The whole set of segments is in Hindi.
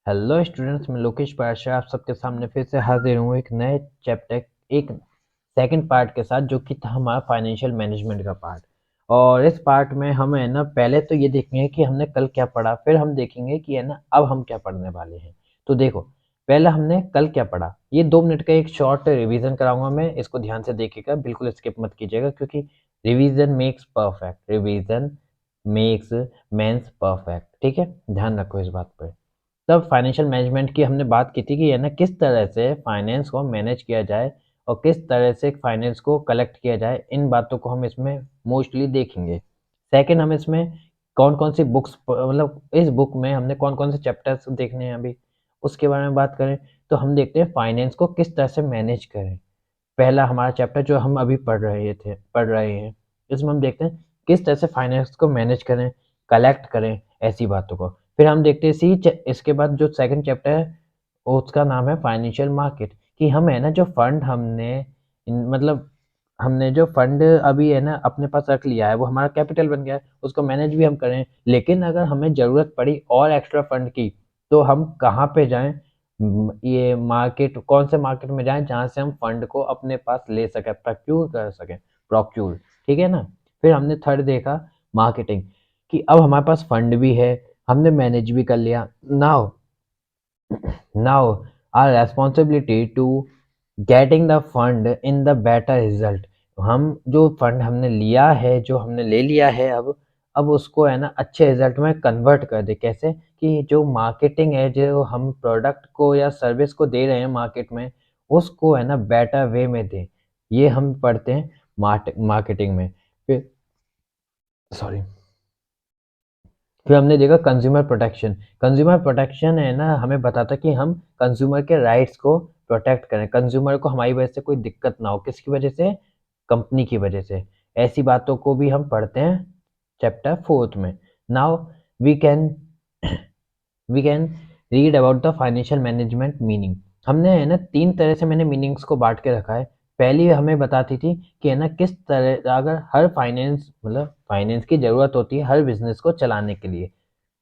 हेलो स्टूडेंट्स, मैं लोकेश पाशा आप सबके सामने फिर से हाजिर हूँ एक नए चैप्टर, एक सेकंड पार्ट के साथ, जो कि था हमारा फाइनेंशियल मैनेजमेंट का पार्ट। और इस पार्ट में हम है ना, पहले तो ये देखेंगे कि हमने कल क्या पढ़ा, फिर हम देखेंगे कि है ना अब हम क्या पढ़ने वाले हैं। तो देखो, पहले हमने कल क्या पढ़ा, ये 2 मिनट का एक शॉर्ट रिवीजन कराऊंगा मैं, इसको ध्यान से देखिएगा, बिल्कुल स्किप मत कीजिएगा, क्योंकि revision makes perfect, revision makes men's perfect. ठीक है, ध्यान रखो इस बात पर। तब फाइनेंशियल मैनेजमेंट की हमने बात की थी कि है ना किस तरह से फाइनेंस को मैनेज किया जाए और किस तरह से फाइनेंस को कलेक्ट किया जाए, इन बातों को हम इसमें मोस्टली देखेंगे। सेकंड, हम इसमें कौन कौन सी बुक्स, मतलब इस बुक में हमने कौन कौन से चैप्टर्स देखने हैं अभी, उसके बारे में बात करें तो हम देखते हैं फाइनेंस को किस तरह से मैनेज करें। पहला हमारा चैप्टर जो हम अभी पढ़ रहे हैं, इसमें हम देखते हैं किस तरह से फाइनेंस को मैनेज करें, कलेक्ट करें, ऐसी बातों को। फिर हम देखते हैं इसके बाद जो सेकंड चैप्टर है उसका नाम है फाइनेंशियल मार्केट, कि हम है ना जो फंड मतलब हमने जो फंड अभी है ना अपने पास रख लिया है, वो हमारा कैपिटल बन गया है, उसको मैनेज भी हम करें। लेकिन अगर हमें ज़रूरत पड़ी और एक्स्ट्रा फंड की, तो हम कहाँ पे जाएं, ये मार्केट, कौन से मार्केट में जाएं जहां से हम फंड को अपने पास ले सकें, प्रोक्यूर कर सकें, प्रोक्यूर। ठीक है ना। फिर हमने थर्ड देखा मार्केटिंग, कि अब हमारे पास फंड भी है, हमने मैनेज भी कर लिया। Now now are responsibility to getting the fund in the better result. हम जो फंड हमने लिया है, जो हमने ले लिया है, अब उसको है ना अच्छे रिजल्ट में कन्वर्ट कर दे। कैसे? कि जो मार्केटिंग है, जो हम प्रोडक्ट को या सर्विस को दे रहे हैं मार्केट में, उसको है ना बेटर वे में दे। ये हम पढ़ते हैं मार्केटिंग में। फिर सॉरी, फिर हमने देखा कंज्यूमर प्रोटेक्शन। कंज्यूमर प्रोटेक्शन है ना हमें बताता कि हम कंज्यूमर के राइट्स को प्रोटेक्ट करें, कंज्यूमर को हमारी वजह से कोई दिक्कत ना हो। किसकी वजह से? कंपनी की वजह से। ऐसी बातों को भी हम पढ़ते हैं चैप्टर फोर्थ में। Now we can we can read about the financial management meaning. हमने है ना 3 तरह से मैंने मीनिंग्स को बांट के रखा है। पहली हमें बताती थी कि है ना किस तरह, अगर हर फाइनेंस, मतलब फाइनेंस की ज़रूरत होती है हर बिजनेस को चलाने के लिए,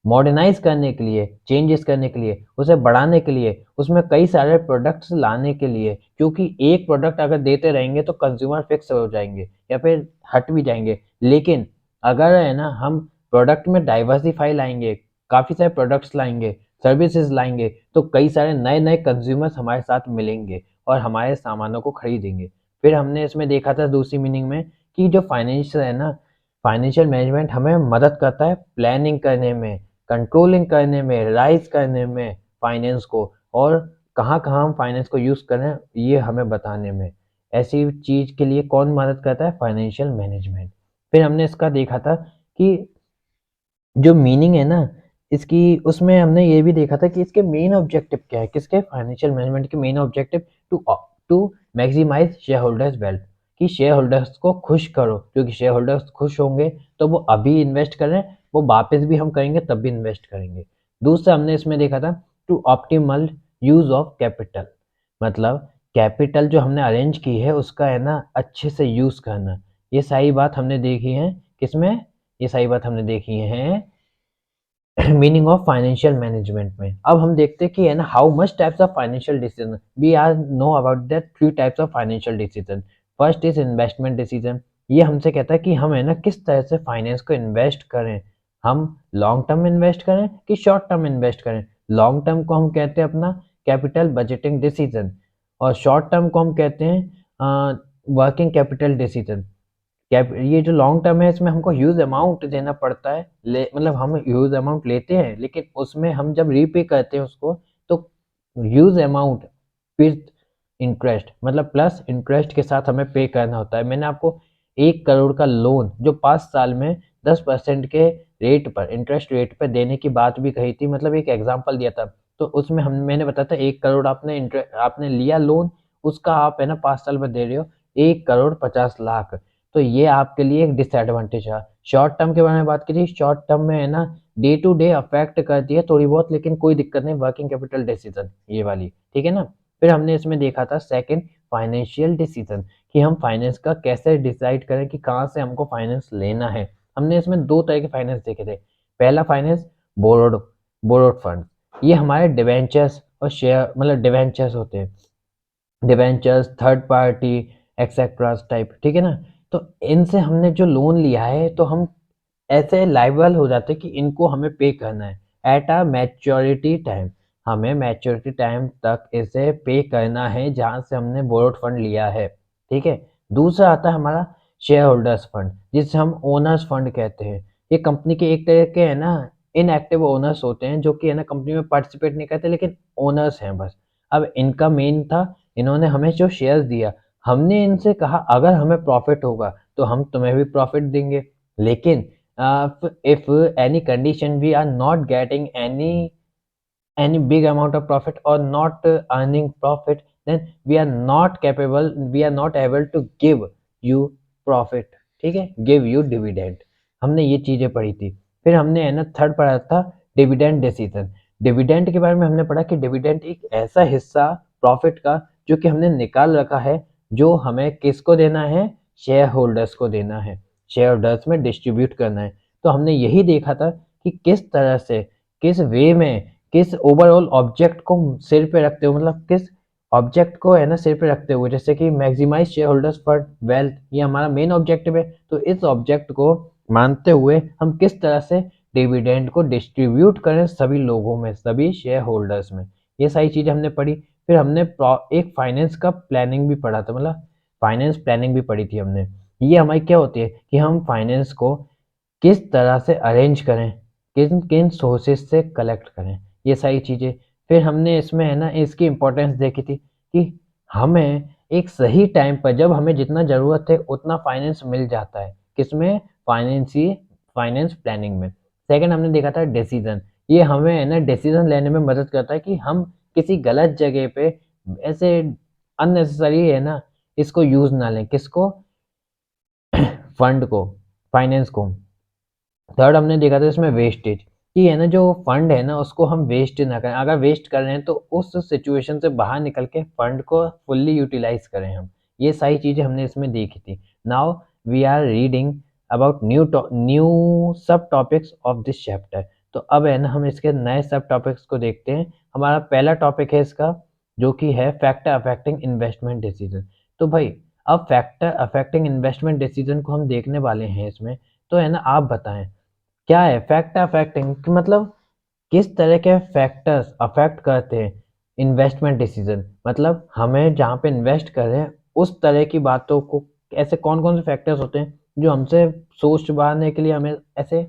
मॉडर्नाइज करने के लिए, चेंजेस करने के लिए, उसे बढ़ाने के लिए, उसमें कई सारे प्रोडक्ट्स लाने के लिए। क्योंकि एक प्रोडक्ट अगर देते रहेंगे तो कंज्यूमर फिक्स हो जाएंगे या फिर हट भी जाएंगे। लेकिन अगर है ना हम प्रोडक्ट में डाइवर्सिफाई लाएंगे, काफ़ी सारे प्रोडक्ट्स लाएंगे, सर्विसेज लाएंगे, तो कई सारे नए नए कंज्यूमर्स हमारे साथ मिलेंगे और हमारे सामानों को खरीदेंगे। फिर हमने इसमें देखा था दूसरी मीनिंग में, कि जो फाइनेंस है ना, फाइनेंशियल मैनेजमेंट हमें मदद करता है प्लानिंग करने में, कंट्रोलिंग करने में, राइज करने में फाइनेंस को, और कहाँ-कहाँ हम फाइनेंस को यूज़ करें ये हमें बताने में। ऐसी चीज़ के लिए कौन मदद करता है? Financial management. फिर हमने इसका देखा था कि जो मीनिंग है ना इसकी, उसमें हमने ये भी देखा था कि इसके मेन ऑब्जेक्टिव क्या है, किसके? फाइनेंशियल मैनेजमेंट के main objective to to maximise share holders wealth, कि शेयर होल्डर्स को खुश करो, क्योंकि शेयर होल्डर्स खुश होंगे तो वो अभी इन्वेस्ट करें, वो वापस भी हम करेंगे तब भी इन्वेस्ट करेंगे। दूसरा हमने इसमें देखा था to optimal use of capital, मतलब कैपिटल जो हमने अरेंज की है उसका है ना अच्छे से यूज करना। ये सारी बात हमने देखी है किसमें? ये सारी बात हमने देखी है मीनिंग ऑफ फाइनेंशियल मैनेजमेंट में। अब हम देखते हैं कि है ना how much types of financial decision we are know about that. 3 types of financial decision. First is investment decision. ये हमसे कहता है कि हम है ना किस तरह से फाइनेंस को इन्वेस्ट करें, हम लॉन्ग टर्म इन्वेस्ट करें कि शॉर्ट टर्म इन्वेस्ट करें। लॉन्ग टर्म को हम कहते हैं अपना कैपिटल बजटिंग डिसीजन, और शॉर्ट टर्म को हम कहते हैं वर्किंग कैपिटल डिसीजन। कैप ये जो लॉन्ग टर्म है इसमें हमको ह्यूज अमाउंट देना पड़ता है, मतलब हम ह्यूज अमाउंट लेते हैं, लेकिन उसमें हम जब रीपे करते हैं उसको, तो ह्यूज अमाउंट फिर इंटरेस्ट, मतलब प्लस इंटरेस्ट के साथ हमें पे करना होता है। मैंने आपको 1 करोड़ का लोन जो 5 साल में 10% के रेट पर, इंटरेस्ट रेट पर देने की बात भी कही थी, मतलब एक एग्जांपल दिया था। तो उसमें हम मैंने बताया था 1 करोड़ आपने लिया लोन, उसका आप है ना 5 साल में दे रहे हो 1 करोड़ 50 लाख। तो ये आपके लिए एक डिसएडवांटेज है। शॉर्ट टर्म के बारे में बात करिए, शॉर्ट टर्म में है ना डे टू डे अफेक्ट करती है थोड़ी बहुत, लेकिन कोई दिक्कत नहीं, वर्किंग कैपिटल डिसीजन ये वाली। ठीक है ना। फिर हमने इसमें देखा था सेकंड फाइनेंशियल डिसीजन, कि हम फाइनेंस का कैसे डिसाइड करें कि कहाँ से हमको फाइनेंस लेना है। हमने इसमें 2 तरह के फाइनेंस देखे थे। पहला फाइनेंस बोरोड बोरोड फंड, ये हमारे डिवेंचर्स और शेयर मतलब डिवेंचर्स होते हैं, debentures, third party etceteras type, ठीक है ना। तो इनसे हमने जो लोन लिया है तो हम ऐसे लायबल हो जाते हैं कि इनको हमें पे करना है एट अ मैच्योरिटी टाइम। हमें मैच्योरिटी टाइम तक इसे पे करना है जहाँ से हमने बोरोड फंड लिया है, ठीक है। दूसरा आता है हमारा शेयर होल्डर्स फंड, जिसे हम ओनर्स फंड कहते हैं। ये कंपनी के एक तरह के है ना इनएक्टिव ओनर्स होते हैं, जो कि है ना कंपनी में पार्टिसिपेट नहीं करते लेकिन ओनर्स हैं बस। अब इनका मेन था, इन्होंने हमें जो शेयर्स दिया, हमने इनसे कहा अगर हमें प्रॉफिट होगा तो हम तुम्हें भी प्रॉफिट देंगे, लेकिन if any condition we are not getting any big amount of profit or not earning profit, then we are not able to give you profit, ठीक है, give you dividend। हमने ये चीजें पढ़ी थी। फिर हमने है ना थर्ड पढ़ा था डिविडेंड डिसीजन। डिविडेंड के बारे में हमने पढ़ा कि डिविडेंड एक ऐसा हिस्सा प्रॉफिट का जो कि हमने निकाल रखा है, जो हमें किसको देना है, शेयर होल्डर्स को देना है, शेयर होल्डर्स में डिस्ट्रीब्यूट करना है। तो हमने यही देखा था कि किस तरह से, किस वे में, किस ओवरऑल ऑब्जेक्ट को सिर पे रखते हुए, मतलब किस ऑब्जेक्ट को है ना सिर पे रखते हुए, जैसे कि maximise share holders for wealth, ये हमारा मेन ऑब्जेक्टिव है। तो इस ऑब्जेक्ट को मानते हुए हम किस तरह से डिविडेंड को डिस्ट्रीब्यूट करें सभी लोगों में, सभी शेयर होल्डर्स में, ये सारी चीजें हमने पढ़ी। फिर हमने एक फाइनेंस का प्लानिंग भी पढ़ा था, मतलब फाइनेंस प्लानिंग भी पढ़ी थी हमने। ये हमारी क्या होती है कि हम फाइनेंस को किस तरह से अरेंज करें, किन किन सोर्सेज से कलेक्ट करें, ये सारी चीज़ें। फिर हमने इसमें है ना इसकी इम्पोर्टेंस देखी थी कि हमें एक सही टाइम पर जब हमें जितना ज़रूरत है उतना फाइनेंस मिल जाता है, किसमें, फाइनेंस प्लानिंग में। सेकंड हमने देखा था डिसीजन, ये हमें है ना डिसीजन लेने में मदद करता है कि हम किसी गलत जगह पे ऐसे अननेसेसरी है ना इसको यूज़ ना लें, किसको, फंड को, फाइनेंस को। थर्ड हमने देखा था इसमें वेस्टेज, कि है ना जो फंड है ना उसको हम वेस्ट ना करें, अगर वेस्ट कर रहे हैं तो उस सिचुएशन से बाहर निकल के फंड को फुल्ली यूटिलाइज करें हम। ये सारी चीज़ें हमने इसमें देखी थी। Now we are reading about new sub topics of this chapter. तो अब है ना हम इसके नए सब टॉपिक्स को देखते हैं। हमारा पहला टॉपिक है इसका, जो कि है फैक्टर अफेक्टिंग इन्वेस्टमेंट डिसीजन। तो भाई अब फैक्टर अफेक्टिंग इन्वेस्टमेंट डिसीजन को हम देखने वाले हैं इसमें। तो है ना आप बताएं क्या है फैक्ट अफेक्टिंग, मतलब किस तरह के फैक्टर्स अफेक्ट करते हैं इन्वेस्टमेंट डिसीजन, मतलब हमें जहाँ पे इन्वेस्ट कर रहे हैं उस तरह की बातों को, ऐसे कौन कौन से फैक्टर्स होते हैं जो हमसे सोच छुपाने के लिए हमें ऐसे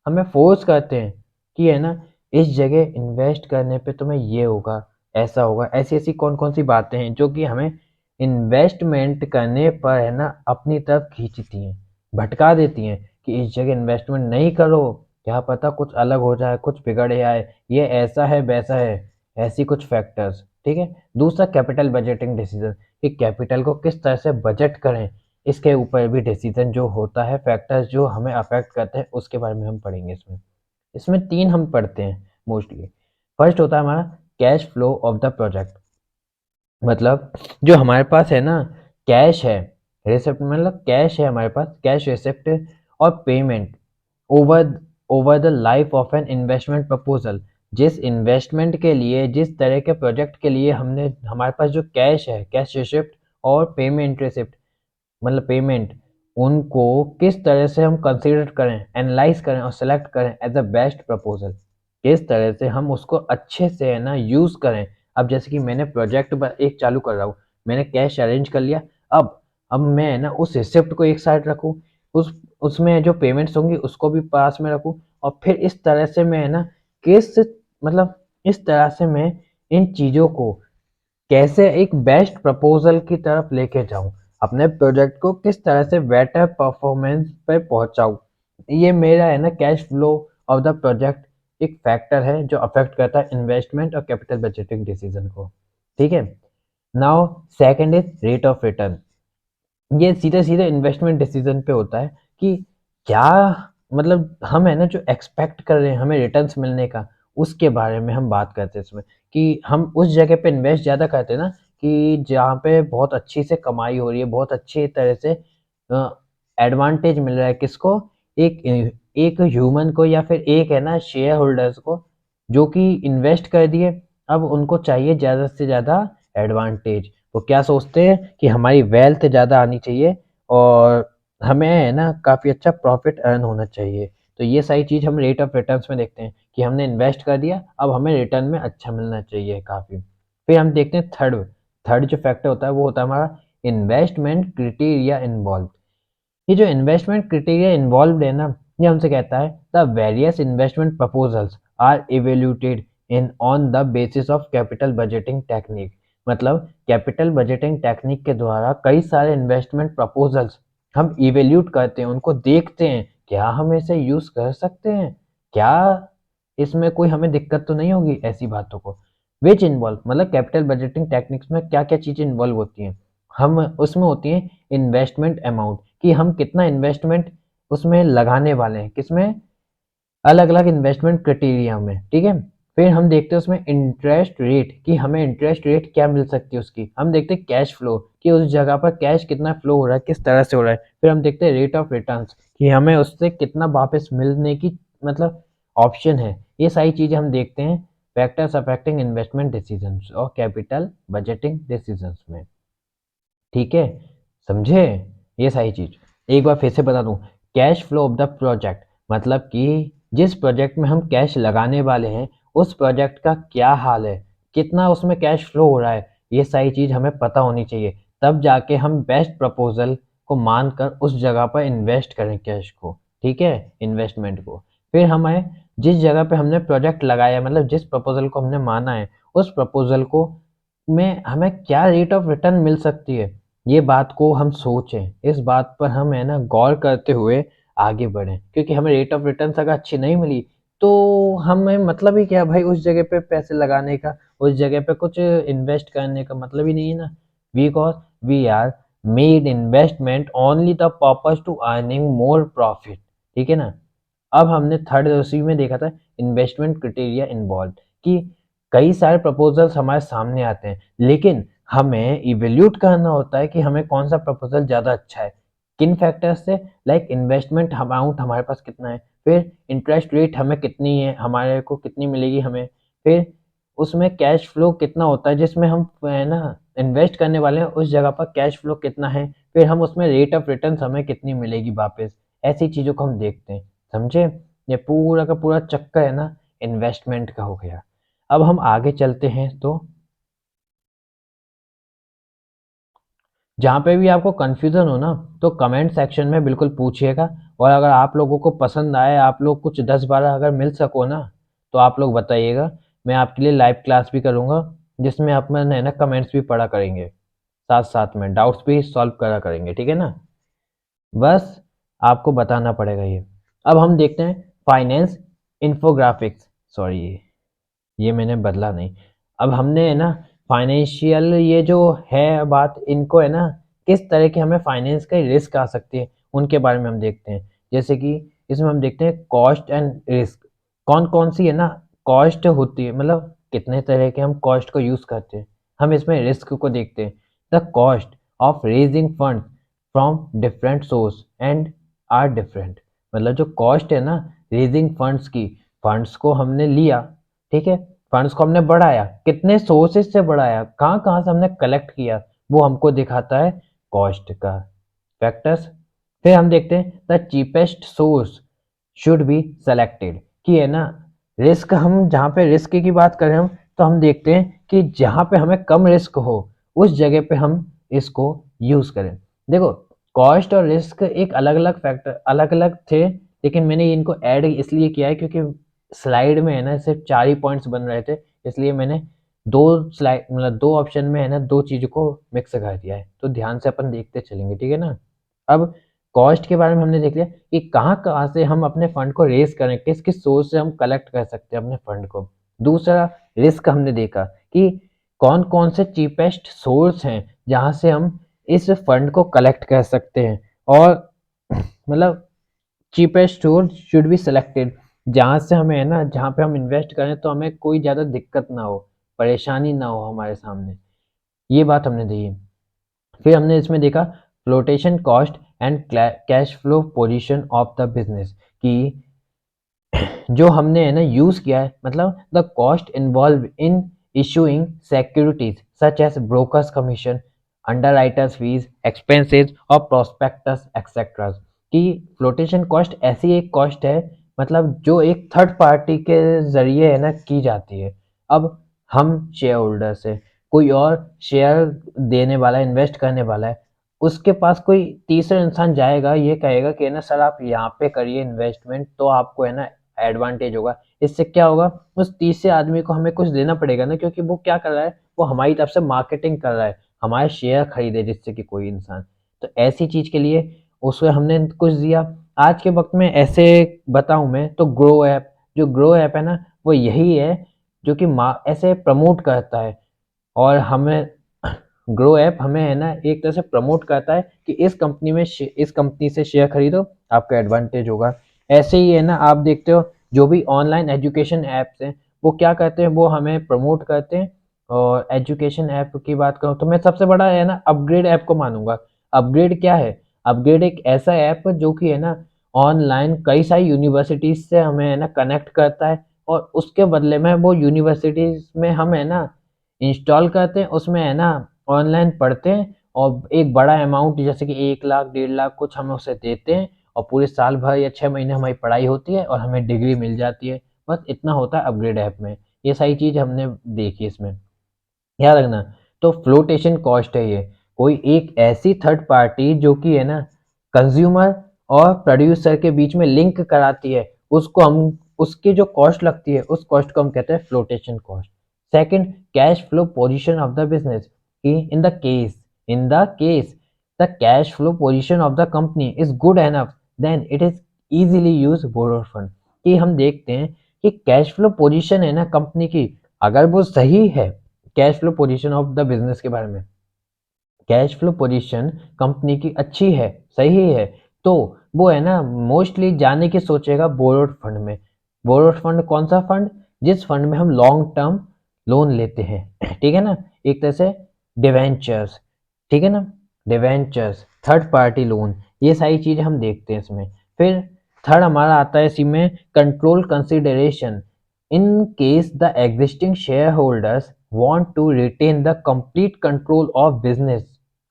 हमें फोर्स करते हैं कि है ना इस जगह इन्वेस्ट करने पे तुम्हें ये होगा, ऐसा होगा, ऐसी ऐसी कौन कौन सी बातें हैं जो कि हमें इन्वेस्टमेंट करने पर है ना अपनी तरफ खींचती हैं, भटका देती हैं कि इस जगह इन्वेस्टमेंट नहीं करो, क्या पता कुछ अलग हो जाए, कुछ बिगड़ जाए, ये ऐसा है वैसा है, ऐसी कुछ फैक्टर्स, ठीक है। दूसरा कैपिटल बजटिंग डिसीजन, कि कैपिटल को किस तरह से बजट करें, इसके ऊपर भी डिसीजन जो होता है, फैक्टर्स जो हमें अफेक्ट करते हैं उसके बारे में हम पढ़ेंगे इसमें। इसमें तीन हम पढ़ते हैं मोस्टली। फर्स्ट होता है हमारा cash flow of the project, मतलब जो हमारे पास है ना कैश है, रिसिप्ट मतलब कैश है हमारे पास, कैश रिसिप्ट और payment over over the life of an investment proposal. जिस इन्वेस्टमेंट के लिए, जिस तरह के प्रोजेक्ट के लिए हमने, हमारे पास जो कैश है, कैश रिसिप्ट और पेमेंट रिसिप्ट मतलब पेमेंट, उनको किस तरह से हम कंसीडर करें, एनालाइज करें और सेलेक्ट करें एज अ बेस्ट प्रपोजल, किस तरह से हम उसको अच्छे से है ना यूज़ करें। अब जैसे कि मैंने प्रोजेक्ट एक चालू कर रहा हूँ, मैंने कैश अरेंज कर लिया, अब मैं है ना उस रिसिप्ट को एक साइड रखूँ, उस उसमें जो पेमेंट्स होंगी उसको भी पास में रखूँ, और फिर इस तरह से मैं है ना किस मतलब इस तरह से मैं इन चीज़ों को कैसे एक बेस्ट प्रपोजल की तरफ लेके जाऊं, अपने प्रोजेक्ट को किस तरह से बेटर परफॉर्मेंस पे पहुंचाऊं, ये मेरा है ना cash flow of the project एक फैक्टर है जो अफेक्ट करता है इन्वेस्टमेंट और कैपिटल बजटिंग डिसीजन को, ठीक है। Now second is rate of return, ये सीधे सीधे इन्वेस्टमेंट डिसीजन पे होता है कि क्या, मतलब हम है ना जो एक्सपेक्ट कर रहे हैं हमें रिटर्न्स मिलने का, उसके बारे में हम बात करते हैं इसमें, कि हम उस जगह पे इन्वेस्ट ज़्यादा करते हैं ना कि जहाँ पे बहुत अच्छी से कमाई हो रही है, बहुत अच्छी तरह से एडवांटेज मिल रहा है, किसको, एक एक ह्यूमन को या फिर एक है ना शेयर होल्डर्स को, जो कि इन्वेस्ट कर दिए, अब उनको चाहिए ज़्यादा से ज़्यादा एडवांटेज। वो क्या सोचते हैं कि हमारी वेल्थ ज़्यादा आनी चाहिए और हमें है ना काफ़ी अच्छा प्रॉफिट अर्न होना चाहिए। तो ये सारी चीज़ हम रेट ऑफ रिटर्न्स में देखते हैं कि हमने इन्वेस्ट कर दिया, अब हमें रिटर्न में अच्छा मिलना चाहिए काफ़ी। फिर हम देखते हैं थर्ड थर्ड जो फैक्टर होता है वो होता है हमारा इन्वेस्टमेंट क्राइटेरिया इन्वॉल्व। ये जो इन्वेस्टमेंट क्राइटेरिया इन्वॉल्व है ना, ये हमसे कहता है the various investment proposals are evaluated in on the basis of capital budgeting technique. मतलब कैपिटल बजटिंग टेक्निक के द्वारा कई सारे इन्वेस्टमेंट प्रपोजल्स हम इवेल्यूट करते हैं, उनको देखते हैं क्या हम इसे यूज कर सकते हैं, क्या इसमें कोई हमें दिक्कत तो नहीं होगी, ऐसी बातों को। विच इन्वॉल्व मतलब कैपिटल बजटिंग टेक्निक्स में क्या क्या चीजें इन्वॉल्व होती हैं, हम उसमें होती है इन्वेस्टमेंट अमाउंट कि हम कितना इन्वेस्टमेंट उसमें लगाने वाले हैं, किसमें, अलग अलग इन्वेस्टमेंट क्राइटेरिया में, ठीक है। फिर हम देखते हैं उसमें इंटरेस्ट रेट कि हमें इंटरेस्ट रेट क्या मिल सकती है उसकी। हम देखते हैं कैश फ्लो कि उस जगह पर कैश कितना फ्लो हो रहा है, किस तरह से हो रहा है। फिर हम देखते हैं रेट ऑफ रिटर्न्स कि हमें उससे कितना वापस मिलने की मतलब ऑप्शन है। ये सारी चीजें हम देखते हैं फैक्टर्स अफेक्टिंग इन्वेस्टमेंट डिसीजंस और कैपिटल बजटिंग डिसीजंस में, ठीक है, समझे ये सारी चीज। एक बार फिर से बता दूं, cash flow of the project मतलब कि जिस प्रोजेक्ट में हम कैश लगाने वाले हैं उस प्रोजेक्ट का क्या हाल है, कितना उसमें कैश फ्लो हो रहा है, ये सारी चीज हमें पता होनी चाहिए। तब जाके हम बेस्ट प्रपोजल को मानकर उस जगह पर इन्वेस्ट करें कैश को, ठीक है, इन्वेस्टमेंट को। फिर हमें जिस जगह पे हमने प्रोजेक्ट लगाया मतलब जिस प्रपोजल को हमने माना है उस प्रपोजल को में हमें क्या रेट ऑफ रिटर्न मिल सकती है, ये बात को हम सोचें, इस बात पर हम है ना गौर करते हुए आगे बढ़ें। क्योंकि हमें रेट ऑफ रिटर्न अगर अच्छी नहीं मिली तो हमें मतलब ही क्या भाई उस जगह पे पैसे लगाने का, उस जगह पे कुछ इन्वेस्ट करने का मतलब ही नहीं है ना। Because we are made investment only the purpose to earning more profit, ठीक है ना। अब हमने थर्ड उसी में देखा था इन्वेस्टमेंट क्राइटेरिया इन्वॉल्व कि कई सारे प्रपोजल्स हमारे सामने आते हैं लेकिन हमें इवेल्यूट करना होता है कि हमें कौन सा प्रपोजल ज़्यादा अच्छा है, किन फैक्टर्स से, लाइक इन्वेस्टमेंट अमाउंट हमारे पास कितना है, फिर इंटरेस्ट रेट हमें कितनी है, हमारे को कितनी मिलेगी हमें, फिर उसमें कैश फ्लो कितना होता है जिसमें हम है ना इन्वेस्ट करने वाले हैं उस जगह पर कैश फ्लो कितना है, फिर हम उसमें रेट ऑफ रिटर्न हमें कितनी मिलेगी वापस, ऐसी चीज़ों को हम देखते हैं, समझे। ये पूरा का पूरा चक्कर है ना इन्वेस्टमेंट का हो गया। अब हम आगे चलते हैं तो जहाँ पे भी आपको कन्फ्यूज़न हो ना तो कमेंट सेक्शन में बिल्कुल पूछिएगा। और अगर आप लोगों को पसंद आए, आप लोग कुछ 10-12 अगर मिल सको ना तो आप लोग बताइएगा। मैं आपके लिए लाइव क्लास भी करूँगा जिसमें अपन है ना कमेंट्स भी पढ़ा करेंगे, साथ साथ में डाउट्स भी सॉल्व करा करेंगे, ठीक है ना। बस आपको बताना पड़ेगा ये। अब हम देखते हैं फाइनेंस इन्फोग्राफिक्स, सॉरी ये मैंने बदला नहीं। अब हमने है ना फाइनेंशियल ये जो है बात, इनको है ना किस तरह के हमें फाइनेंस का रिस्क आ सकती है उनके बारे में हम देखते हैं। जैसे कि इसमें हम देखते हैं कॉस्ट एंड रिस्क, कौन कौन सी है ना कॉस्ट होती है, मतलब कितने तरह के हम कॉस्ट को यूज़ करते हैं। हम इसमें रिस्क को देखते हैं, the cost of raising fund from different source and are different. मतलब जो कॉस्ट है ना रेजिंग फंड्स की, फंड्स को हमने लिया, ठीक है, फंड्स को हमने बढ़ाया, कितने सोर्सेज से बढ़ाया, कहाँ कहाँ से हमने कलेक्ट किया, वो हमको दिखाता है कॉस्ट का फैक्टर्स। फिर हम देखते हैं the cheapest source should be selected कि है ना रिस्क, हम जहाँ पे रिस्क की बात करें हम तो हम देखते हैं कि जहाँ पे हमें कम रिस्क हो उस जगह पे हम इसको यूज करें। देखो कॉस्ट और रिस्क एक अलग अलग फैक्टर अलग अलग थे लेकिन मैंने इनको ऐड इसलिए किया है क्योंकि स्लाइड में है ना सिर्फ 4 ही पॉइंट्स बन रहे थे, इसलिए मैंने 2 स्लाइड मतलब 2 ऑप्शन में है ना 2 चीज़ों को मिक्स कर दिया है। तो ध्यान से अपन देखते चलेंगे, ठीक है ना। अब कॉस्ट के बारे में हमने देख लिया कि कहाँ-कहाँ से हम अपने फंड को रेज़ करें, किस-किस सोर्स से हम कलेक्ट कर सकते हैं अपने फंड को। दूसरा रिस्क हमने देखा कि कौन-कौन से चीपेस्ट सोर्स हैं जहाँ से हम इस फंड को कलेक्ट कर सकते हैं। और मतलब cheapest source should be selected, जहाँ से हमें है ना जहाँ पे हम इन्वेस्ट करें तो हमें कोई ज़्यादा दिक्कत ना हो, परेशानी ना हो हमारे सामने, ये बात हमने देखी। फिर हमने इसमें देखा flotation cost and cash flow position of the business कि जो हमने है ना यूज किया है, मतलब the cost involve in issuing securities such as brokers commission, underwriters fees, expenses और प्रोस्पेक्टस एक्सेट्रा। कि फ्लोटेशन कॉस्ट ऐसी एक कॉस्ट है, मतलब जो एक थर्ड पार्टी के जरिए है ना की जाती है। अब हम शेयर होल्डर से, कोई और शेयर देने वाला, इन्वेस्ट करने वाला है, उसके पास कोई तीसरा इंसान जाएगा, ये कहेगा कि है ना सर आप यहाँ पे करिए इन्वेस्टमेंट, तो आपको है ना एडवांटेज होगा। इससे क्या होगा, उस तीसरे आदमी को हमें कुछ देना पड़ेगा ना, क्योंकि वो क्या कर रहा है, वो हमारी तरफ से मार्केटिंग कर रहा है, हमारे शेयर खरीदे जिससे कि कोई इंसान। तो ऐसी चीज के लिए उसको हमने कुछ दिया। आज के वक्त में ऐसे बताऊं मैं तो ग्रो ऐप, जो ग्रो ऐप है ना, वो यही है जो कि ऐसे प्रमोट करता है। और हमें ग्रो ऐप हमें है ना एक तरह से प्रमोट करता है कि इस कंपनी में इस कंपनी से शेयर खरीदो, आपका एडवांटेज होगा। ऐसे ही है ना, आप देखते हो जो भी ऑनलाइन एजुकेशन ऐप्स हैं, वो क्या करते हैं, वो हमें प्रमोट करते हैं। और एजुकेशन ऐप की बात करूँ तो मैं सबसे बड़ा है ना अपग्रेड ऐप को मानूंगा। अपग्रेड क्या है, अपग्रेड एक ऐसा ऐप जो कि है ना ऑनलाइन कई सारी यूनिवर्सिटीज से हमें है ना कनेक्ट करता है, और उसके बदले में वो यूनिवर्सिटीज में हम है ना इंस्टॉल करते हैं, उसमें है ना ऑनलाइन पढ़ते हैं, और एक बड़ा अमाउंट जैसे कि 1 लाख 1.5 लाख कुछ हम उसे देते हैं, और पूरे साल भर या 6 महीने हमारी पढ़ाई होती है और हमें डिग्री मिल जाती है। बस इतना होता है अपग्रेड ऐप में। ये सारी चीज़ हमने देखी इसमें, याद रखना। तो फ्लोटेशन कॉस्ट है ये, कोई एक ऐसी थर्ड पार्टी जो कि है ना कंज्यूमर और प्रोड्यूसर के बीच में लिंक कराती है, उसको हम, उसकी जो कॉस्ट लगती है उस कॉस्ट को हम कहते हैं flotation cost. Second, cash flow position of the business, कि in the case the cash flow position of the company is good enough, then it is easily use borrowed fund. कि हम देखते हैं कि कैश फ्लो पोजीशन है ना कंपनी की, अगर वो सही है, cash flow position of the business के बारे में, कैश फ्लो पोजीशन कंपनी की अच्छी है, सही है, तो वो है ना मोस्टली जाने की सोचेगा बोरोड फंड में। बोरोड फंड कौन सा फंड, जिस फंड में हम लॉन्ग टर्म लोन लेते हैं, ठीक है ना, एक तरह से डिवेंचर्स, ठीक है ना, डिवेंचर्स, थर्ड पार्टी लोन, ये सारी चीजें हम देखते हैं इसमें। फिर थर्ड हमारा आता है इसी में control consideration. In case the existing shareholders want to retain the complete control of business,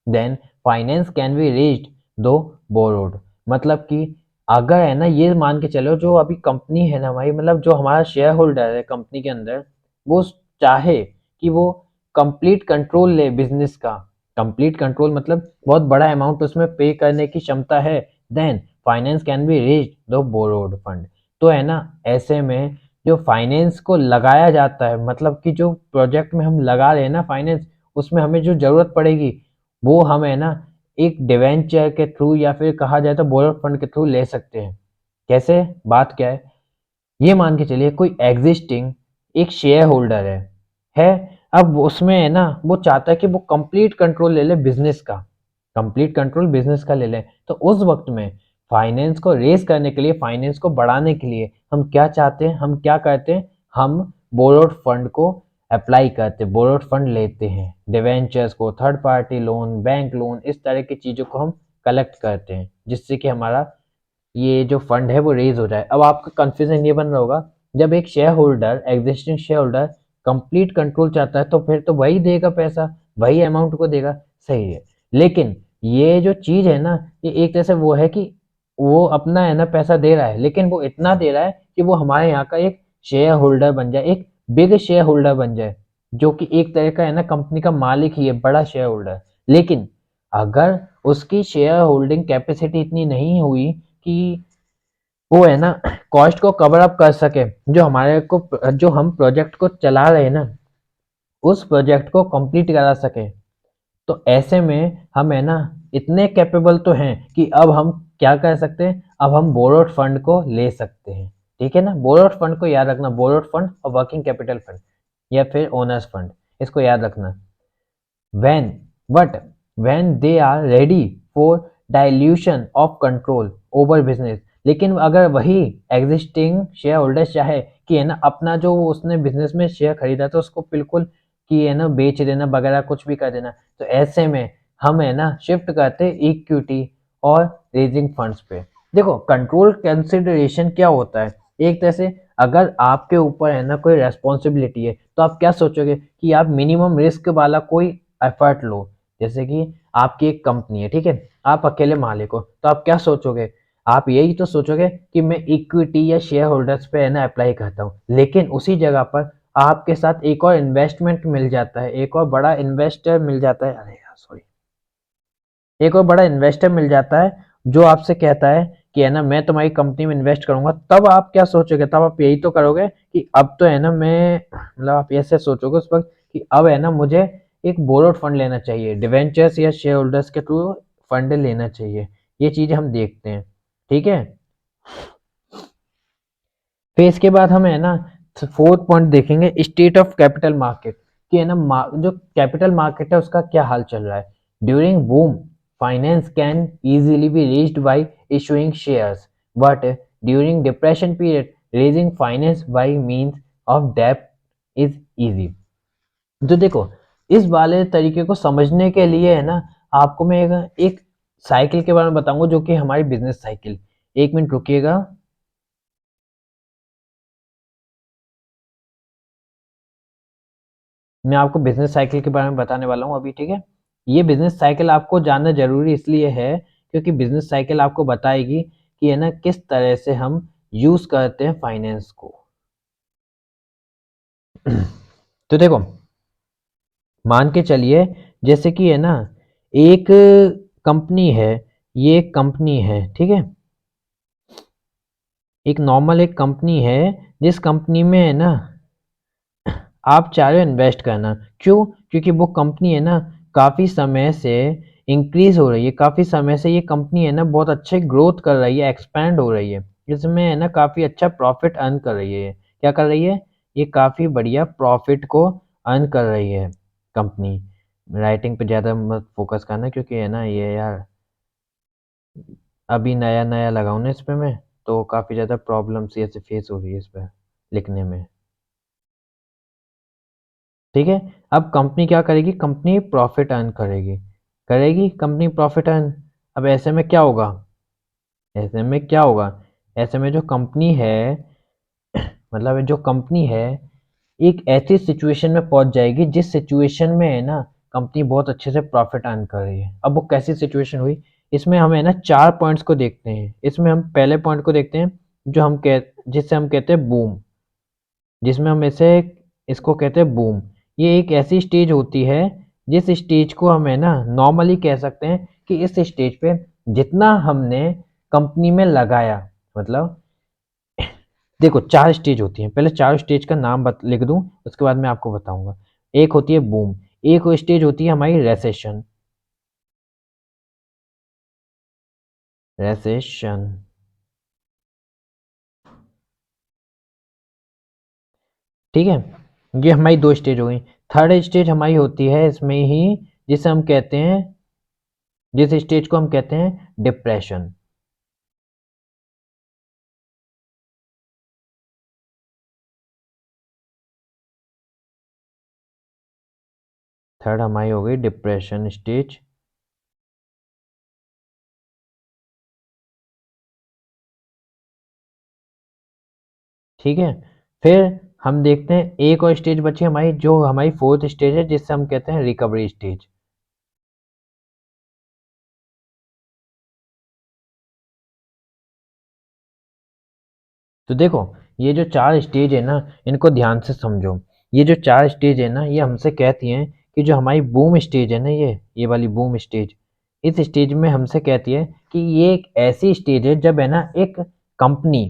then finance can be raised though borrowed। मतलब कि अगर है ना, ये मान के चलो जो अभी कंपनी है ना हमारी, मतलब जो हमारा शेयर होल्डर है कंपनी के अंदर, वो चाहे कि वो कंप्लीट कंट्रोल ले बिजनेस का, कंप्लीट कंट्रोल मतलब बहुत बड़ा अमाउंट उसमें पे करने की क्षमता है, then finance can be raised to borrowed fund. तो है ना ऐसे में जो फाइनेंस को लगाया जाता है, मतलब कि जो प्रोजेक्ट में हम लगा रहे हैं ना फाइनेंस, उसमें हमें जो जरूरत पड़ेगी वो हम है ना एक डिवेंचर के थ्रू या फिर कहा जाए तो बोरोड फंड के थ्रू ले सकते हैं। कैसे, बात क्या है, ये मान के चलिए कोई एग्जिस्टिंग एक शेयर होल्डर है, अब उसमें है ना वो चाहता है कि वो कंप्लीट कंट्रोल ले ले बिजनेस का, कंप्लीट कंट्रोल बिजनेस का ले ले। तो उस वक्त में फाइनेंस को रेस करने के लिए, फाइनेंस को बढ़ाने के लिए हम क्या चाहते हैं, हम क्या करते हैं, हम बोरोड फंड को अप्लाई करते हैं, बोरोड फंड लेते हैं, डिवेंचर्स को, third party loan, bank loan, इस तरह की चीजों को हम कलेक्ट करते हैं, जिससे कि हमारा ये जो फंड है वो रेज हो जाए। अब आपका कंफ्यूजन ये बन रहा होगा, जब एक share holder, existing share holder complete control चाहता है तो फिर तो वही देगा पैसा, वही अमाउंट को देगा, सही है। लेकिन ये जो चीज है ना, ये एक तरह से वो है कि वो अपना है ना पैसा दे रहा है, लेकिन वो इतना दे रहा है कि वो हमारे यहाँ का एक शेयर होल्डर बन जाए, एक बिग शेयर होल्डर बन जाए, जो कि एक तरह का है ना कंपनी का मालिक ही है, बड़ा शेयर होल्डर। लेकिन अगर उसकी शेयर होल्डिंग कैपेसिटी इतनी नहीं हुई कि वो है ना कॉस्ट को कवर अप कर सके, जो हमारे को, जो हम प्रोजेक्ट को चला रहे हैं ना, उस प्रोजेक्ट को कंप्लीट करा सके, तो ऐसे में हम है ना इतने कैपेबल तो हैं कि अब हम क्या कर सकते हैं, अब हम बोरोड फंड को ले सकते हैं। ठीक है ना, बोरोड फंड को याद रखना, बोरोड फंड और वर्किंग कैपिटल फंड या फिर ओनर्स फंड, इसको याद रखना। when but when they are ready for dilution of control over business। लेकिन अगर वही एग्जिस्टिंग शेयर होल्डर्स चाहे कि है ना अपना जो उसने बिजनेस में शेयर खरीदा था उसको बिल्कुल कि है ना बेच देना वगैरह कुछ भी कर देना, तो ऐसे में हम है ना शिफ्ट करते इक्विटी और रेजिंग फंड्स पे। देखो कंट्रोल कंसिडरेशन क्या होता है, एक तरह से अगर आपके ऊपर है ना कोई रेस्पॉन्सिबिलिटी है, तो आप क्या सोचोगे कि आप मिनिमम रिस्क वाला कोई एफर्ट लो। जैसे कि आपकी एक कंपनी है, ठीक है, आप अकेले मालिक हो, तो आप क्या सोचोगे, आप यही तो सोचोगे कि मैं इक्विटी या शेयर होल्डर्स पे है ना अप्लाई करता हूँ। लेकिन उसी जगह पर आपके साथ एक और इन्वेस्टमेंट मिल जाता है, एक और बड़ा इन्वेस्टर मिल जाता है, अरे यार सॉरी, एक और बड़ा इन्वेस्टर मिल जाता है जो आपसे कहता है कि है ना मैं तुम्हारी कंपनी में इन्वेस्ट करूंगा। तब आप क्या सोचोगे, तब आप यही तो करोगे कि अब तो है ना मैं, मतलब आप ऐसे सोचोगे उस वक्त कि अब है ना मुझे एक बोरोड फंड लेना चाहिए, डिवेंचर्स या शेयर होल्डर्स के थ्रू फंड लेना चाहिए। ये चीजें हम देखते हैं, ठीक है। फिर इसके बाद हम है ना फोर्थ पॉइंट देखेंगे, स्टेट ऑफ कैपिटल मार्केट, कि है ना जो कैपिटल मार्केट है उसका क्या हाल चल रहा है। During boom finance can easily be reached by issuing shares, but during depression period raising finance by means of डेब्ट इज इजी। तो देखो, इस वाले तरीके को समझने के लिए है ना आपको मैं एक साइकिल के बारे में बताऊंगा, जो कि हमारी बिजनेस साइकिल। एक मिनट रुकिएगा, मैं आपको बिजनेस साइकिल के बारे में बताने वाला हूँ अभी, ठीक है। ये बिजनेस साइकिल आपको जानना जरूरी इसलिए है क्योंकि बिजनेस साइकिल आपको बताएगी कि है ना किस तरह से हम यूज करते हैं फाइनेंस को। तो देखो, मान के चलिए जैसे कि है ना एक कंपनी है, ये एक कंपनी है, ठीक है, एक नॉर्मल एक कंपनी है, जिस कंपनी में है ना आप चाह रहे हो इन्वेस्ट करना। क्यों? क्योंकि वो कंपनी है ना काफ़ी समय से इंक्रीज हो रही है, काफ़ी समय से ये कंपनी है ना बहुत अच्छे ग्रोथ कर रही है, एक्सपैंड हो रही है, इसमें है ना काफ़ी अच्छा प्रॉफिट अर्न कर रही है। क्या कर रही है? ये काफ़ी बढ़िया प्रॉफिट को अर्न कर रही है कंपनी। राइटिंग पे ज़्यादा मत फोकस करना क्योंकि है ना ये यार अभी नया नया लगा हूँ ना इस पे मैं, तो काफ़ी ज़्यादा प्रॉब्लम्स ये से फेस हो रही है इस पर लिखने में, ठीक है। अब कंपनी क्या करेगी, कंपनी प्रॉफिट अर्न करेगी, करेगी कंपनी प्रॉफिट अर्न। अब ऐसे में क्या होगा, ऐसे में क्या होगा, ऐसे में जो कंपनी है, मतलब जो कंपनी है एक ऐसी सिचुएशन में पहुंच जाएगी जिस सिचुएशन में है ना कंपनी बहुत अच्छे से प्रॉफिट अर्न कर रही है। अब वो कैसी सिचुएशन हुई, इसमें हम है ना चार पॉइंट्स को देखते हैं। इसमें हम पहले पॉइंट को देखते हैं जो हम कह जिससे हम कहते हैं बूम, जिसमें हम इसे इसको कहते हैं बूम। ये एक ऐसी स्टेज होती है जिस स्टेज को हम है ना नॉर्मली कह सकते हैं कि इस स्टेज पे जितना हमने कंपनी में लगाया, मतलब देखो चार स्टेज होती हैं, पहले चार स्टेज का नाम लिख दूं उसके बाद मैं आपको बताऊंगा। एक होती है बूम, एक स्टेज होती है हमारी रेसेशन, रेसेशन, ठीक है, ये हमारी दो स्टेज हो गई। थर्ड स्टेज हमारी होती है इसमें ही, जिसे हम कहते हैं, जिस स्टेज को हम कहते हैं डिप्रेशन। थर्ड हमारी हो गई डिप्रेशन स्टेज, ठीक है। फिर हम देखते हैं एक और स्टेज बची हमारी, जो हमारी फोर्थ स्टेज है, जिससे हम कहते हैं रिकवरी स्टेज। तो देखो, ये जो चार स्टेज है ना इनको ध्यान से समझो। ये जो चार स्टेज है ना ये हमसे कहती हैं कि जो हमारी बूम स्टेज है ना, ये वाली बूम स्टेज, इस स्टेज में हमसे कहती है कि ये एक ऐसी स्टेज है जब है ना कंपनी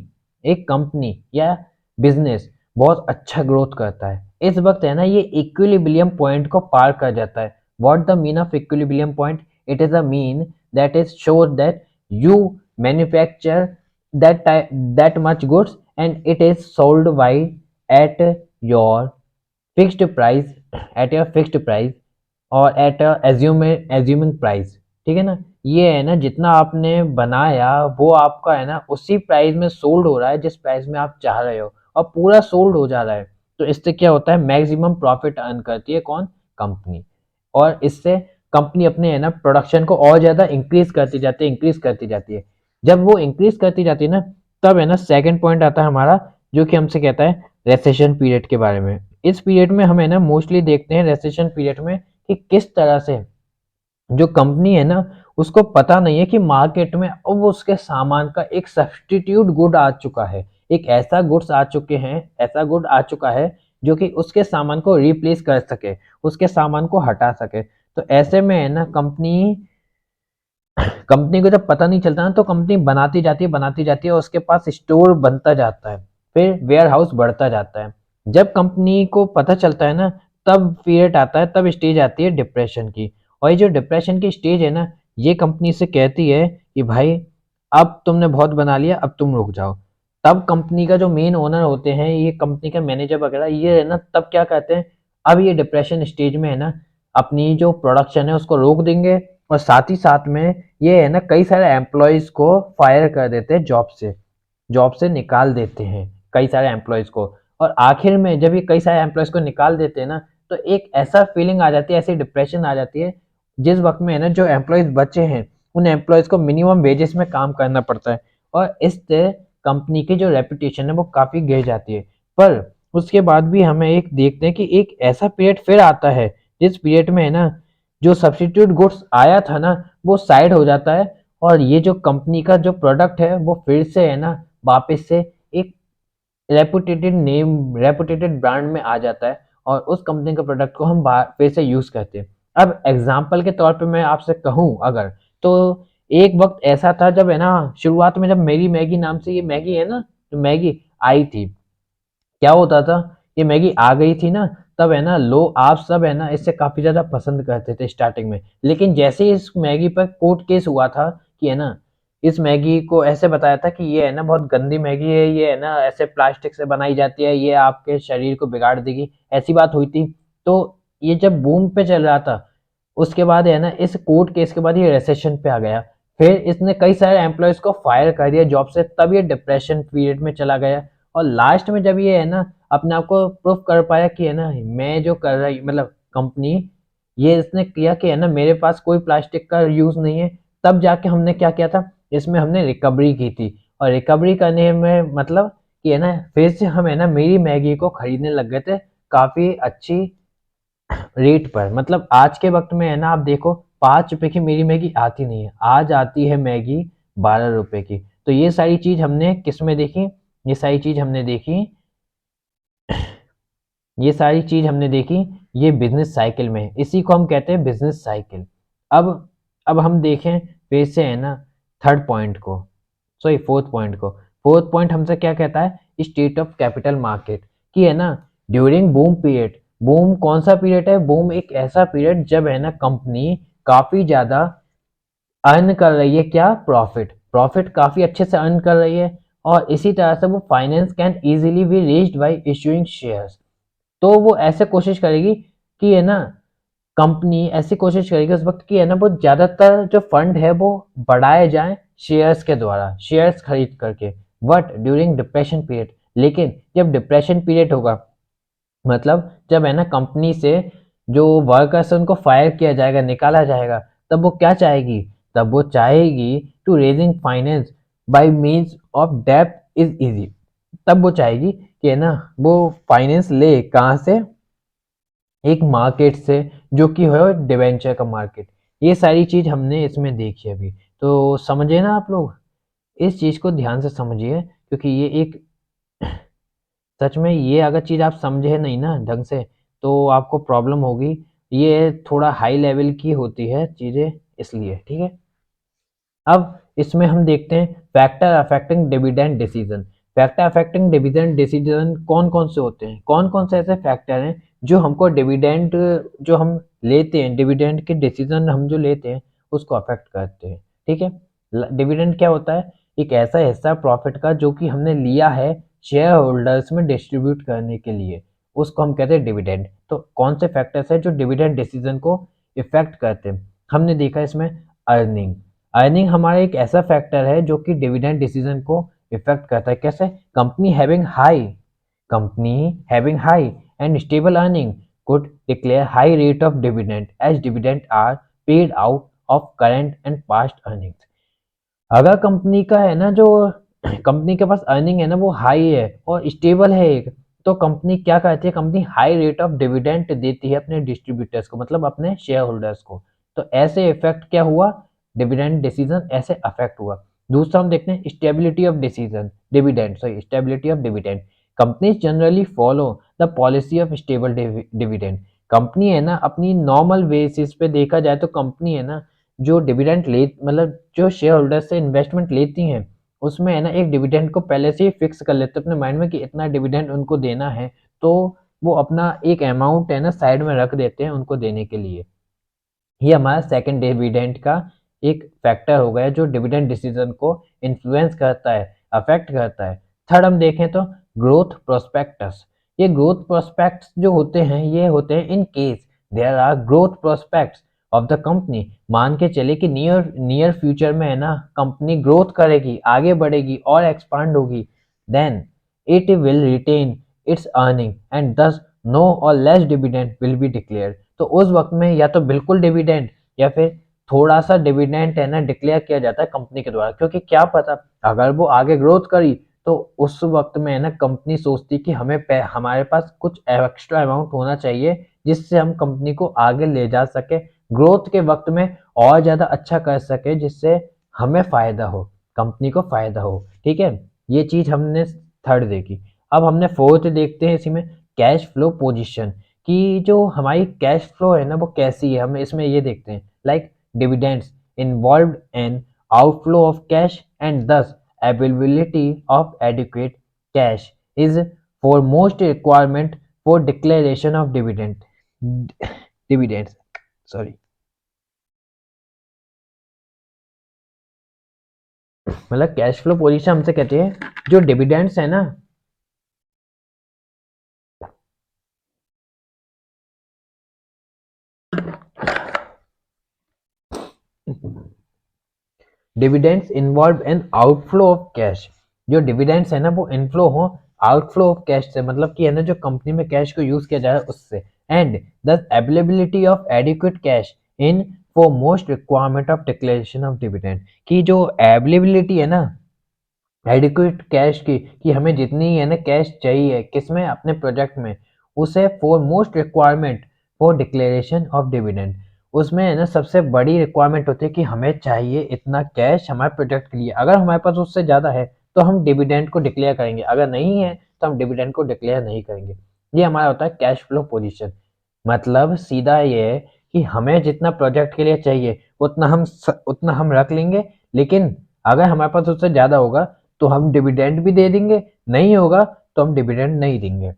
एक कंपनी या बिजनेस बहुत अच्छा ग्रोथ करता है। इस वक्त है ना ये इक्विलिब्रियम पॉइंट को पार कर जाता है। What the mean of equilibrium point? It is a mean that is sure that you manufacture that much goods and it is sold by at your fixed price, at your fixed price और एट एज्यूमिंग प्राइस, ठीक है ना। ये है ना जितना आपने बनाया वो आपका है ना उसी प्राइस में सोल्ड हो रहा है जिस प्राइस में आप चाह रहे हो, और पूरा सोल्ड हो जा रहा है। तो इससे क्या होता है, मैक्सिमम प्रॉफिट अर्न करती है कौन? कंपनी। और इससे कंपनी अपने है ना प्रोडक्शन को और ज़्यादा इंक्रीज करती जाती है, इंक्रीज करती जाती है। जब वो इंक्रीज करती जाती है ना तब है ना सेकंड पॉइंट आता है हमारा, जो कि हमसे कहता है रेसेशन पीरियड के बारे में। इस पीरियड में हम है ना मोस्टली देखते हैं रेसेशन पीरियड में कि किस तरह से जो कंपनी है ना, उसको पता नहीं है कि मार्केट में अब उसके सामान का एक सब्स्टिट्यूट गुड आ चुका है, एक ऐसा गुड्स आ चुके हैं, ऐसा गुड आ चुका है जो कि उसके सामान को रिप्लेस कर सके, उसके सामान को हटा सके। तो ऐसे में है ना कंपनी कंपनी को जब पता नहीं चलता ना, तो कंपनी बनाती जाती है और उसके पास स्टोर बनता जाता है, फिर वेयर हाउस बढ़ता जाता है। जब कंपनी को पता चलता है ना, तब पीरियड आता है, तब स्टेज आती है डिप्रेशन की। और ये जो डिप्रेशन की स्टेज है ना, ये कंपनी से कहती है कि भाई अब तुमने बहुत बना लिया, अब तुम रुक जाओ। तब कंपनी का जो मेन ओनर होते हैं, ये कंपनी का मैनेजर वगैरह, ये है ना तब क्या कहते हैं, अब ये डिप्रेशन स्टेज में है ना अपनी जो प्रोडक्शन है उसको रोक देंगे, और साथ ही साथ में ये है ना कई सारे एम्प्लॉयज को फायर कर देते हैं, जॉब से निकाल देते हैं कई सारे एम्प्लॉयज को। और आखिर में जब ये कई सारे एम्प्लॉयज को निकाल देते हैं ना, तो एक ऐसा फीलिंग आ जाती है, ऐसी डिप्रेशन आ जाती है, जिस वक्त में है ना जो एम्प्लॉयज बचे हैं, उन एम्प्लॉयज को मिनिमम वेजेस में काम करना पड़ता है, और इससे कंपनी की जो रेपुटेशन है वो काफी गिर जाती है। पर उसके बाद भी हमें एक देखते हैं कि एक ऐसा पीरियड फिर आता है, जिस पीरियड में है ना जो सब्स्टिट्यूट गुड्स आया था ना, वो साइड हो जाता है, और ये जो कंपनी का जो प्रोडक्ट है वो फिर से है ना वापस से एक रेपुटेटेड ब्रांड में आ जाता है, और उस कंपनी के प्रोडक्ट को हम फिर से यूज करते हैं। अब एग्जाम्पल के तौर पे मैं आपसे कहूँ अगर, तो एक वक्त ऐसा था जब है ना शुरुआत में, जब मेरी मैगी नाम से ये मैगी है ना, जो मैगी आई थी, क्या होता था, ये मैगी आ गई थी ना, तब है ना लोग आप सब है ना इससे काफी ज्यादा पसंद करते थे स्टार्टिंग में। लेकिन जैसे ही इस मैगी पर कोर्ट केस हुआ था कि है ना इस मैगी को ऐसे बताया था कि ये है ना बहुत गंदी मैगी है, ये है ना ऐसे प्लास्टिक से बनाई जाती है, ये आपके शरीर को बिगाड़ देगी, ऐसी बात हुई थी। तो ये जब बूम पे चल रहा था, उसके बाद है ना इस कोर्ट केस के बाद ये रिसेशन पे आ गया, फिर इसने कई सारे एम्प्लॉयज को फायर कर दिया जॉब से, तब ये डिप्रेशन पीरियड में चला गया। और लास्ट में जब ये है ना अपने आप को प्रूफ कर पाया कि है ना मैं जो कर रही मतलब कंपनी, ये इसने किया कि है ना मेरे पास कोई प्लास्टिक का यूज नहीं है, तब जाके हमने क्या किया था, इसमें हमने रिकवरी की थी। और रिकवरी करने में मतलब कि है ना फिर से हम है ना मेरी मैगी को खरीदने लग गए थे काफी अच्छी रेट पर। मतलब आज के वक्त में है ना आप देखो, 5 रुपए की मेरी मैगी आती नहीं है, आज आती है मैगी 12 रुपए की। तो ये सारी चीज हमने किस में देखी, ये सारी चीज हमने देखी ये सारी चीज हमने देखी ये बिजनेस साइकिल में, इसी को हम कहते हैं बिजनेस साइकिल। अब अब हम देखें फिर से है ना थर्ड पॉइंट को, सॉरी फोर्थ पॉइंट को। फोर्थ पॉइंट हमसे क्या कहता है, स्टेट ऑफ कैपिटल मार्केट, कि है ना ड्यूरिंग बूम पीरियड, बूम कौन सा पीरियड है, बूम एक ऐसा पीरियड जब है ना कंपनी काफी ज्यादा अर्न कर रही है, क्या प्रॉफिट, प्रॉफिट काफी अच्छे से अर्न कर रही है, और इसी तरह से वो finance can easily be reached by issuing shares. तो वो ऐसे कोशिश करेगी कि है ना कंपनी ऐसी कोशिश करेगी उस वक्त की है ना वो ज्यादातर जो फंड है वो बढ़ाए जाएं शेयर्स के द्वारा, शेयर्स खरीद करके। बट ड्यूरिंग डिप्रेशन पीरियड, लेकिन जब डिप्रेशन पीरियड होगा, मतलब जब है ना कंपनी से जो वर्कर्स है उनको फायर किया जाएगा, निकाला जाएगा, तब वो क्या चाहेगी, तब वो चाहेगी to raising finance by means of depth is easy. तब वो चाहेगी कि है ना वो फाइनेंस ले कहाँ से, एक मार्केट से, जो कि है डिवेंचर का मार्केट। ये सारी चीज हमने इसमें देखी अभी। तो समझे ना आप लोग, इस चीज को ध्यान से समझिए, क्योंकि ये एक सच में ये अगर चीज आप समझे नहीं ना ढंग से, तो आपको प्रॉब्लम होगी। ये थोड़ा हाई लेवल की होती है चीजें, इसलिए ठीक है। अब इसमें हम देखते हैं factor affecting dividend decision. Factor affecting dividend decision कौन कौन से होते हैं, कौन कौन से ऐसे फैक्टर हैं जो हमको डिविडेंड जो हम लेते हैं, डिविडेंड के डिसीजन हम जो लेते हैं उसको अफेक्ट करते हैं, ठीक है। डिविडेंड क्या होता है, एक ऐसा हिस्सा प्रॉफिट का जो कि हमने लिया है शेयर होल्डर्स में डिस्ट्रीब्यूट करने के लिए, उसको हम कहते हैं डिविडेंड। तो कौन से फैक्टर्स है जो डिविडेंड डिसीजन को इफेक्ट करते हैं, हमने देखा इसमें अर्निंग। अर्निंग हमारा एक ऐसा फैक्टर है जो कि डिविडेंड डिसीजन को इफेक्ट करता है। कैसे, company having high and stable earning could declare high rate of dividend as dividend are paid out of current and past earnings। अगर कंपनी का है ना जो कंपनी के पास अर्निंग है ना वो हाई है और स्टेबल है एक, तो कंपनी क्या करती है, company high rate of dividend देती है अपने डिस्ट्रीब्यूटर्स को, मतलब अपने शेयर होल्डर्स को। तो ऐसे इफेक्ट क्या हुआ, डिविडेंड डिसीजन ऐसे अफेक्ट हुआ। दूसरा हम देखते हैं stability of decision dividend, sorry stability of dividend. Companies generally follow the policy of stable dividend. Company है ना अपनी नॉर्मल बेसिस पे देखा जाए तो कंपनी है ना जो डिविडेंड ले, मतलब जो शेयर होल्डर से इन्वेस्टमेंट लेती हैं उसमें है ना एक डिविडेंड को पहले से ही फिक्स कर लेते हैं अपने माइंड में कि इतना डिविडेंड उनको देना है, तो वो अपना एक अमाउंट है ना साइड में रख देते हैं उनको देने के लिए। ये हमारा सेकंड डिविडेंड का एक फैक्टर हो गया जो डिविडेंड डिसीजन को इन्फ्लुएंस करता है, अफेक्ट करता है। थर्ड हम देखें तो ग्रोथ प्रोस्पेक्टस। ये ग्रोथ प्रोस्पेक्ट्स जो होते हैं ये होते हैं in case there are growth prospects of the company. मान के चले कि नियर नियर फ्यूचर में है ना कंपनी ग्रोथ करेगी, आगे बढ़ेगी और एक्सपांड होगी, then it will retain its earning and thus no और less dividend will be declared. तो उस वक्त में या तो बिल्कुल डिविडेंड या फिर थोड़ा सा डिविडेंड है ना डिक्लेयर किया जाता है कंपनी के द्वारा, क्योंकि क्या पता अगर वो आगे ग्रोथ करी तो उस वक्त में है ना कंपनी सोचती कि हमें हमारे पास कुछ एक्स्ट्रा अमाउंट होना चाहिए जिससे हम कंपनी को आगे ले जा सके, ग्रोथ के वक्त में और ज़्यादा अच्छा कर सके, जिससे हमें फ़ायदा हो, कंपनी को फ़ायदा हो। ठीक है, ये चीज़ हमने थर्ड देखी। अब हमने फोर्थ देखते हैं इसी में कैश फ्लो पोजीशन, कि जो हमारी कैश फ्लो है ना वो कैसी है, हम इसमें ये देखते हैं like dividends involved in outflow of cash and दस availability of adequate cash is foremost requirement for declaration of dividends, sorry। मतलब कैश फ्लो पोजीशन हमसे कहते हैं जो डिविडेंड्स है ना, dividends involve in outflow of cash. जो डिविडेंड्स है ना वो इनफ्लो हो आउटफ्लो ऑफ कैश से, मतलब कि है ना जो कंपनी में कैश को यूज किया जा रहा है उससे। And the availability of adequate cash in for most requirement of declaration of dividend, की जो अवेलेबिलिटी है ना एडिक्वेट कैश की, कि हमें जितनी है ना कैश चाहिए किसमें, अपने प्रोजेक्ट में, उसे for most requirement for declaration of dividend, उसमें है ना सबसे बड़ी रिक्वायरमेंट होती है कि हमें चाहिए इतना कैश हमारे प्रोजेक्ट के लिए। अगर हमारे पास उससे ज़्यादा है तो हम डिविडेंड को डिक्लेयर करेंगे, अगर नहीं है तो हम डिविडेंड को डिक्लेयर नहीं करेंगे। ये हमारा होता है कैश फ्लो पोजीशन। मतलब सीधा ये है कि हमें जितना प्रोजेक्ट के लिए चाहिए उतना हम रख लेंगे, लेकिन अगर हमारे पास उससे ज़्यादा होगा तो हम डिविडेंड भी दे देंगे, नहीं होगा तो हम डिविडेंड नहीं देंगे।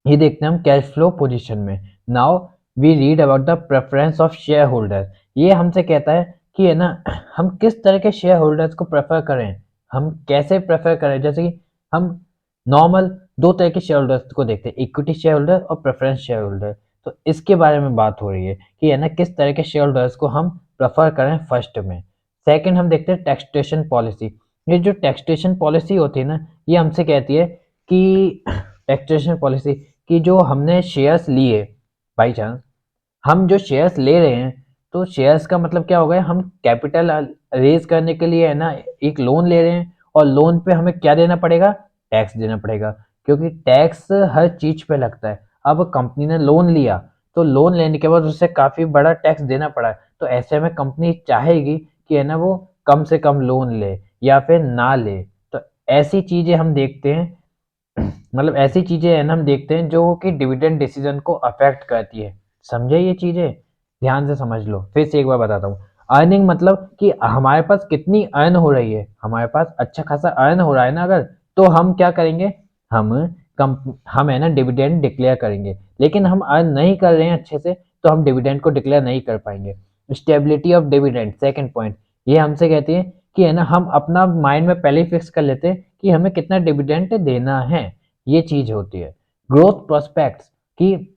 ये देखते हैं हम कैश फ्लो पोजीशन में। Now we read about the preference of share holder. ये हमसे कहता है कि है ना हम किस तरह के शेयर होल्डर्स को प्रेफर करें, हम कैसे प्रेफर करें। जैसे कि हम नॉर्मल दो तरह के शेयर होल्डर्स को देखते हैं, इक्विटी शेयर होल्डर और प्रेफरेंस शेयर होल्डर। तो इसके बारे में बात हो रही है कि है ना किस तरह के शेयर होल्डर्स को हम प्रेफर करें फर्स्ट में। सेकंड हम देखते हैं टैक्सेशन पॉलिसी। ये जो टैक्सेशन पॉलिसी होती है ना ये हमसे कहती है कि टैक्सेशन पॉलिसी कि जो हमने शेयर्स लिए, बाई चांस हम जो शेयर्स ले रहे हैं, तो शेयर्स का मतलब क्या हो गया, हम कैपिटल रेज करने के लिए है ना एक लोन ले रहे हैं और लोन पे हमें क्या देना पड़ेगा, टैक्स देना पड़ेगा, क्योंकि टैक्स हर चीज पे लगता है। अब कंपनी ने लोन लिया तो लोन लेने के बाद उससे काफी बड़ा टैक्स देना पड़ा है, तो ऐसे में कंपनी चाहेगी कि है ना वो कम से कम लोन ले या फिर ना ले। तो ऐसी चीजें हम देखते हैं, मतलब ऐसी चीजें है ना हम देखते हैं जो कि डिविडेंड डिसीजन को अफेक्ट करती है। समझे ये चीजें, ध्यान से समझ लो, फिर से एक बार बताता हूँ। अर्निंग मतलब कि हमारे पास कितनी अर्न हो रही है, हमारे पास अच्छा खासा अर्न हो रहा है ना अगर, तो हम क्या करेंगे, हम हम है ना डिविडेंड डिक्लेयर करेंगे। लेकिन हम अर्न नहीं कर रहे हैं अच्छे से तो हम डिविडेंड को डिक्लेयर नहीं कर पाएंगे। Stability of dividend second point, ये हमसे कहती है कि है ना हम अपना माइंड में पहले ही फिक्स कर लेते हैं कि हमें कितना डिविडेंड देना है, ये चीज होती है। ग्रोथ प्रोस्पेक्ट्स, कि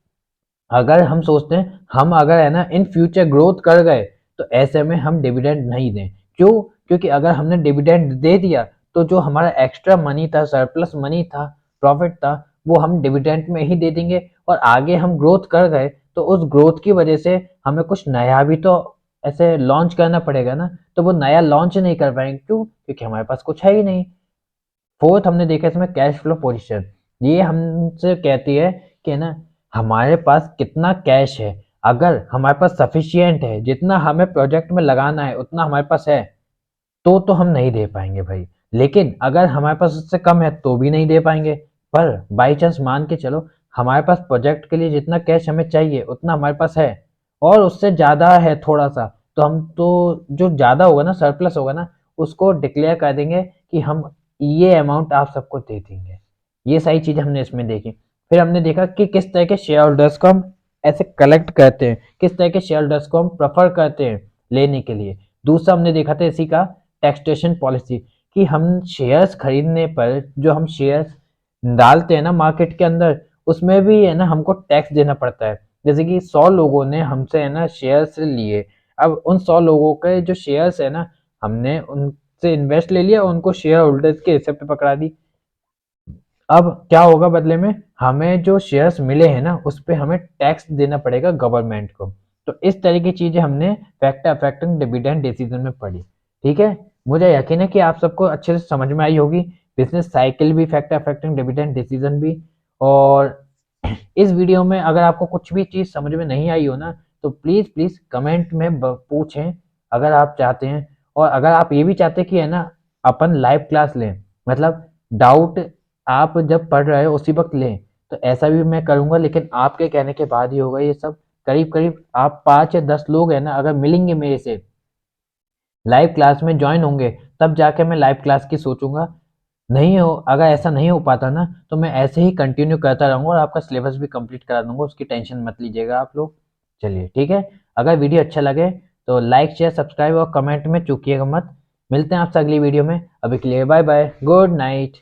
अगर हम सोचते हैं हम अगर है ना इन फ्यूचर ग्रोथ कर गए तो ऐसे में हम डिविडेंड नहीं दें। क्यों, क्योंकि अगर हमने डिविडेंड दे दिया तो जो हमारा एक्स्ट्रा मनी था, सरप्लस मनी था, प्रॉफिट था, वो हम डिविडेंड में ही दे देंगे। और आगे हम ग्रोथ कर गए तो उस ग्रोथ की वजह से हमें कुछ नया भी तो ऐसे लॉन्च करना पड़ेगा ना, तो वो नया लॉन्च नहीं कर पाएंगे। क्यों, क्योंकि हमारे पास कुछ है ही नहीं। फोर्थ हमने देखा इसमें कैश फ्लो पोजीशन। ये हमसे कहती है कि ना हमारे पास कितना कैश है। अगर हमारे पास सफिशिएंट है, जितना हमें प्रोजेक्ट में लगाना है उतना हमारे पास है, तो हम नहीं दे पाएंगे भाई। लेकिन अगर हमारे पास उससे कम है तो भी नहीं दे पाएंगे। पर बाई चांस मान के चलो हमारे पास प्रोजेक्ट के लिए जितना कैश हमें चाहिए उतना हमारे पास है, और उससे ज़्यादा है थोड़ा सा, तो हम तो जो ज़्यादा होगा ना, सरप्लस होगा ना, उसको डिक्लेयर कर देंगे कि हम ये अमाउंट आप सबको दे देंगे। ये सारी चीज़ें हमने इसमें देखी। फिर हमने देखा कि किस तरह के शेयर होल्डर्स को हम ऐसे कलेक्ट करते हैं, किस तरह के शेयर होल्डर्स को हम प्रेफर करते हैं लेने के लिए। दूसरा हमने देखा था इसी का टैक्सेशन पॉलिसी, कि हम शेयर्स खरीदने पर जो हम शेयर्स डालते हैं ना मार्केट के अंदर, उसमें भी है ना हमको टैक्स देना पड़ता है। जैसे कि 100 लोगों ने हमसे है ना शेयर्स लिए, अब उन 100 लोगों के जो शेयर्स है ना, हमने उनसे इन्वेस्ट ले लिया, उनको शेयर होल्डर्स के हिस्से पे पकड़ा दी। अब क्या होगा बदले में, हमें जो शेयर्स मिले हैं ना उस पे हमें टैक्स देना पड़ेगा गवर्नमेंट को। तो इस तरह की चीजें हमने फैक्टर अफेक्टिंग डिविडेंड डिसीजन में पढ़ी। ठीक है, मुझे यकीन है कि आप सबको अच्छे से समझ में आई होगी, बिजनेस साइकिल भी, फैक्टर अफेक्टिंग डिविडेंड डिसीजन भी। और इस वीडियो में अगर आपको कुछ भी चीज़ समझ में नहीं आई हो ना, तो प्लीज़ प्लीज़ कमेंट में पूछें अगर आप चाहते हैं। और अगर आप ये भी चाहते हैं कि है ना अपन लाइव क्लास लें, मतलब डाउट आप जब पढ़ रहे हो उसी वक्त लें, तो ऐसा भी मैं करूँगा, लेकिन आपके कहने के बाद ही होगा ये सब। करीब करीब आप 5 या 10 लोग हैं ना अगर मिलेंगे मेरे से, लाइव क्लास में ज्वाइन होंगे, तब जाके मैं लाइव क्लास की सोचूंगा। नहीं हो, अगर ऐसा नहीं हो पाता ना, तो मैं ऐसे ही कंटिन्यू करता रहूंगा और आपका सिलेबस भी कंप्लीट करा दूंगा, उसकी टेंशन मत लीजिएगा आप लोग। चलिए ठीक है, अगर वीडियो अच्छा लगे तो लाइक शेयर सब्सक्राइब और कमेंट में चूकिएगा मत। मिलते हैं आपसे अगली वीडियो में, अभी के लिए बाय बाय, गुड नाइट।